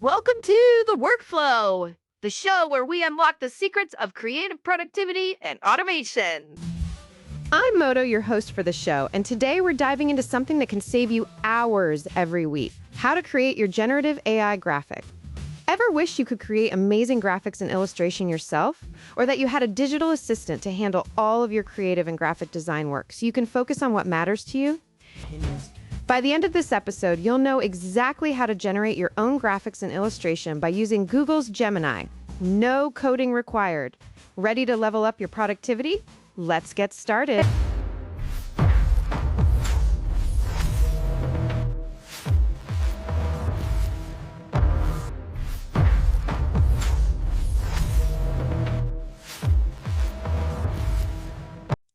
Welcome to The Workflow, the show where we unlock the secrets of creative productivity and automation. I'm Moto, your host for the show, and today we're diving into something that can save you hours every week: how to create your generative AI graphic. Ever wish you could create amazing graphics and illustration yourself? Or that you had a digital assistant to handle all of your creative and graphic design work so you can focus on what matters to you? By the end of this episode, you'll know exactly how to generate your own graphics and illustration by using Google's Gemini. No coding required. Ready to level up your productivity? Let's get started.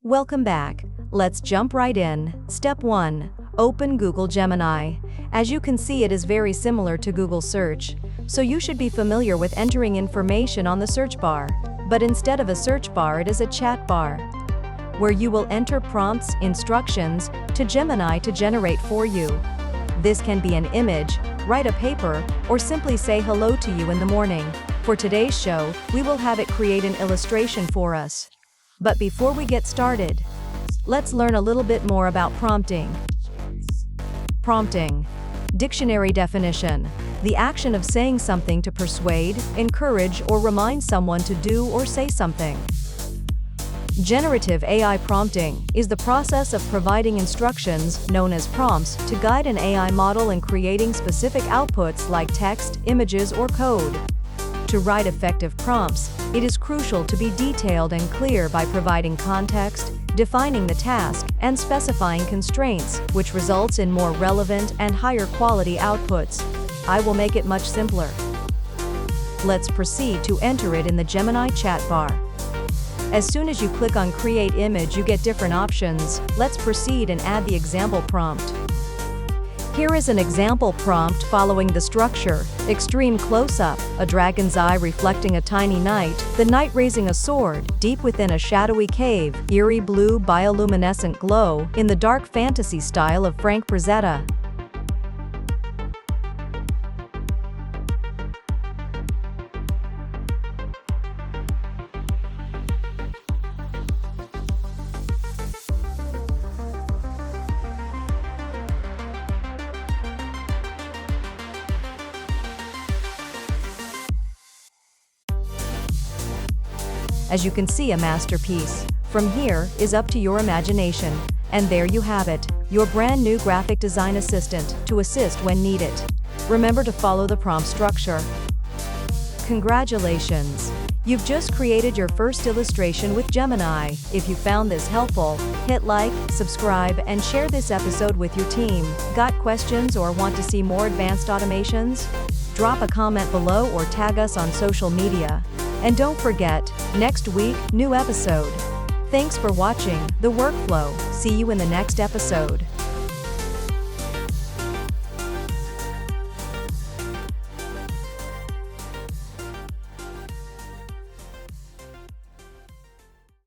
Welcome back. Let's jump right in. Step 1. Open Google Gemini. As you can see, it is very similar to Google Search, so you should be familiar with entering information on the search bar. But instead of a search bar, it is a chat bar, where you will enter prompts, instructions to Gemini to generate for you. This can be an image, write a paper, or simply say hello to you in the morning. For today's show, we will have it create an illustration for us. But before we get started, let's learn a little bit more about prompting. Prompting. Dictionary definition: the action of saying something to persuade, encourage, or remind someone to do or say something. Generative AI prompting is the process of providing instructions, known as prompts, to guide an AI model in creating specific outputs like text, images, or code. To write effective prompts, it is crucial to be detailed and clear by providing context, defining the task, and specifying constraints, which results in more relevant and higher quality outputs. I will make it much simpler. Let's proceed to enter it in the Gemini chat bar. As soon as you click on Create Image, you get different options. Let's proceed and add the example prompt. Here is an example prompt following the structure: extreme close-up, a dragon's eye reflecting a tiny knight, the knight raising a sword, deep within a shadowy cave, eerie blue bioluminescent glow, in the dark fantasy style of Frank Frazetta. As you can see, a masterpiece. From here is up to your imagination. And there you have it, your brand new graphic design assistant to assist when needed. Remember to follow the prompt structure. Congratulations! You've just created your first illustration with Gemini. If you found this helpful, hit like, subscribe, and share this episode with your team. Got questions or want to see more advanced automations? Drop a comment below or tag us on social media. And don't forget, next week, new episode. Thanks for watching The Workflow. See you in the next episode.